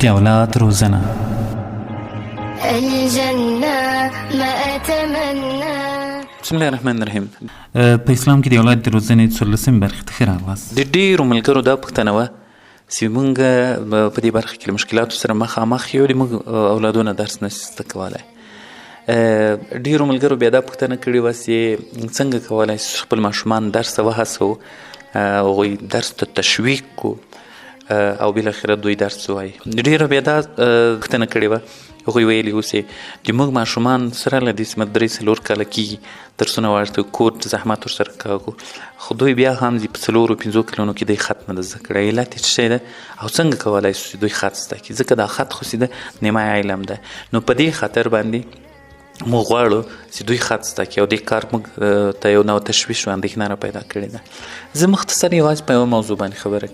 د اولاد روزنه. الجنة ما أتمنى. بسم الله الرحمن الرحیم. په اسلام کې د اولاد د روزنې 14 برخې ته ښه راغلاست. د ډېرو ملګرو دا پوښتنه وه چې موږ په دې برخه کې له مشکلاتو سره مخامخ یو، د موږ اولادونه درس نشي زده کولی. ډېرو ملګرو بیا دا پوښتنه کړې وه چې څنګه کولی شو خپل ماشومان درس ته وهڅوو، هغوی درس ته تشویق کړو او بالاخره دوی درس ووایي. ډېرو بیا دا پوښتنه کړې وه، هغوی ویلي اوس چې موږ ماشومان سره له دې چې 3-4 کاله کېږي درسونه ورته کور زحمت ورسره کوو، خو دوی بیا هم په 4-5 کلونو کې دوی خط نه ده زده کړی. علت یې څه شی ده او څنګه کولی شو چې دوی خط زده کړي؟ ځکه دا خط خو چې ده نیمایي علم ده. نو په دې خاطر باندې موږ غواړو چې دوی خط زده کړي او دې کار موږ ته یو نوع تشویش او اندېښنه را پیدا کړې ده. زه مختصر یوازې په یوه موضوع باندې خبره